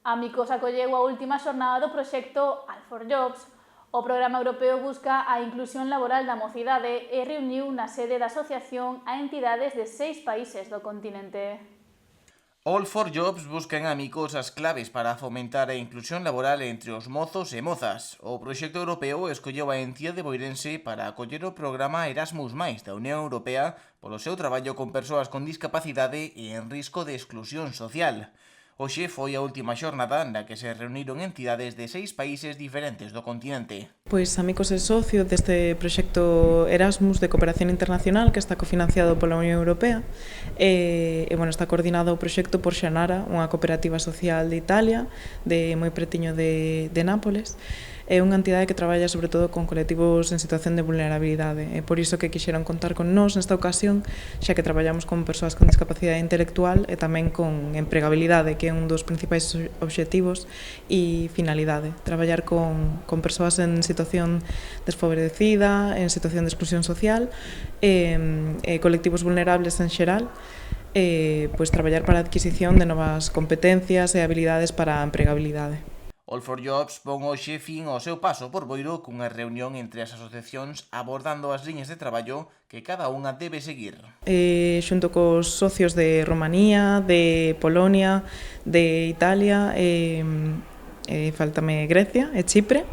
A Micos acolleu a última xornada do proxecto All for Jobs. O programa europeo busca a inclusión laboral da mocidade e reuniu na sede da asociación a entidades de 6 países do continente. All for Jobs busca en Amicos as claves para fomentar a inclusión laboral entre os mozos e mozas. O proxecto europeo escolleu a entidade boirense para acoller o programa Erasmus+, da Unión Europea polo seu traballo con persoas con discapacidade e en risco de exclusión social. Hoxe foi a última xornada na que se reuniron entidades de 6 países diferentes do continente. Pois Amicos é socio deste proxecto Erasmus de cooperación internacional que está cofinanciado pola Unión Europea e está coordinado o proxecto por Xanara, unha cooperativa social de Italia, de moi pretiño de Nápoles. É unha entidade que traballa sobre todo con colectivos en situación de vulnerabilidade. É por iso que quixeron contar con nós nesta ocasión, xa que traballamos con persoas con discapacidade intelectual e tamén con empregabilidade, que é un dos principais obxectivos e finalidade. Traballar con persoas en situación desfavorecida, en situación de exclusión social, colectivos vulnerables en xeral, pois traballar para a adquisición de novas competencias e habilidades para a empregabilidade. All for Jobs pon hoxe fin ao seu paso por Boiro cunha reunión entre as asociacións abordando as liñas de traballo que cada unha debe seguir. Xunto cos socios de Romanía, de Polonia, de Italia, faltame Grecia e Chipre,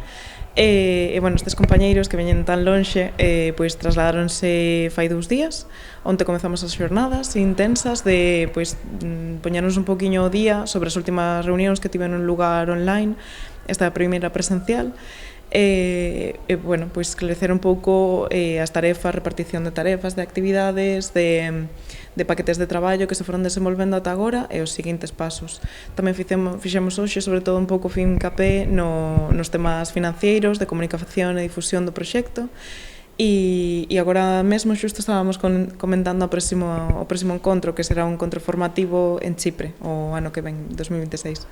estes compañeiros que veñen tan lonxe pois trasladáronse fai 2 días, onde comezamos as xornadas intensas de poñernos un poquinho o día sobre as últimas reunións que tiveron lugar online, esta primeira presencial, esclarecer un pouco as tarefas, repartición de tarefas, de actividades, de paquetes de traballo que se foron desenvolvendo ata agora e os seguintes pasos. Tamén fixemos hoxe, sobre todo, un pouco fincapé nos temas financeiros, de comunicación e difusión do proxecto, e agora mesmo xusto estábamos comentando o próximo encontro, que será un encontro formativo en Chipre, o ano que ven, 2026.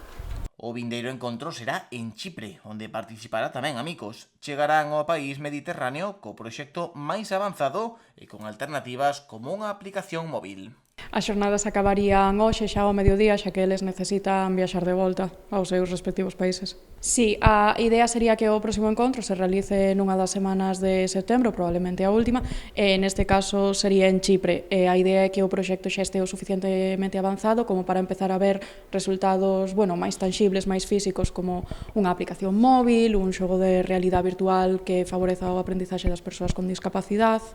O vindeiro encontro será en Chipre, onde participará tamén Amicos. Chegarán ao país mediterráneo co proxecto máis avanzado e con alternativas como unha aplicación móvil. As xornadas acabarían hoxe xa ao mediodía, xa que eles necesitan viaxar de volta aos seus respectivos países. Sí, a idea sería que o próximo encontro se realice nunha das semanas de setembro, probablemente a última, e neste caso sería en Chipre. A idea é que o proxecto xa este o suficientemente avanzado como para empezar a ver resultados máis tangibles, máis físicos, como unha aplicación móvil, un xogo de realidade virtual que favoreza o aprendizaxe das persoas con discapacidade.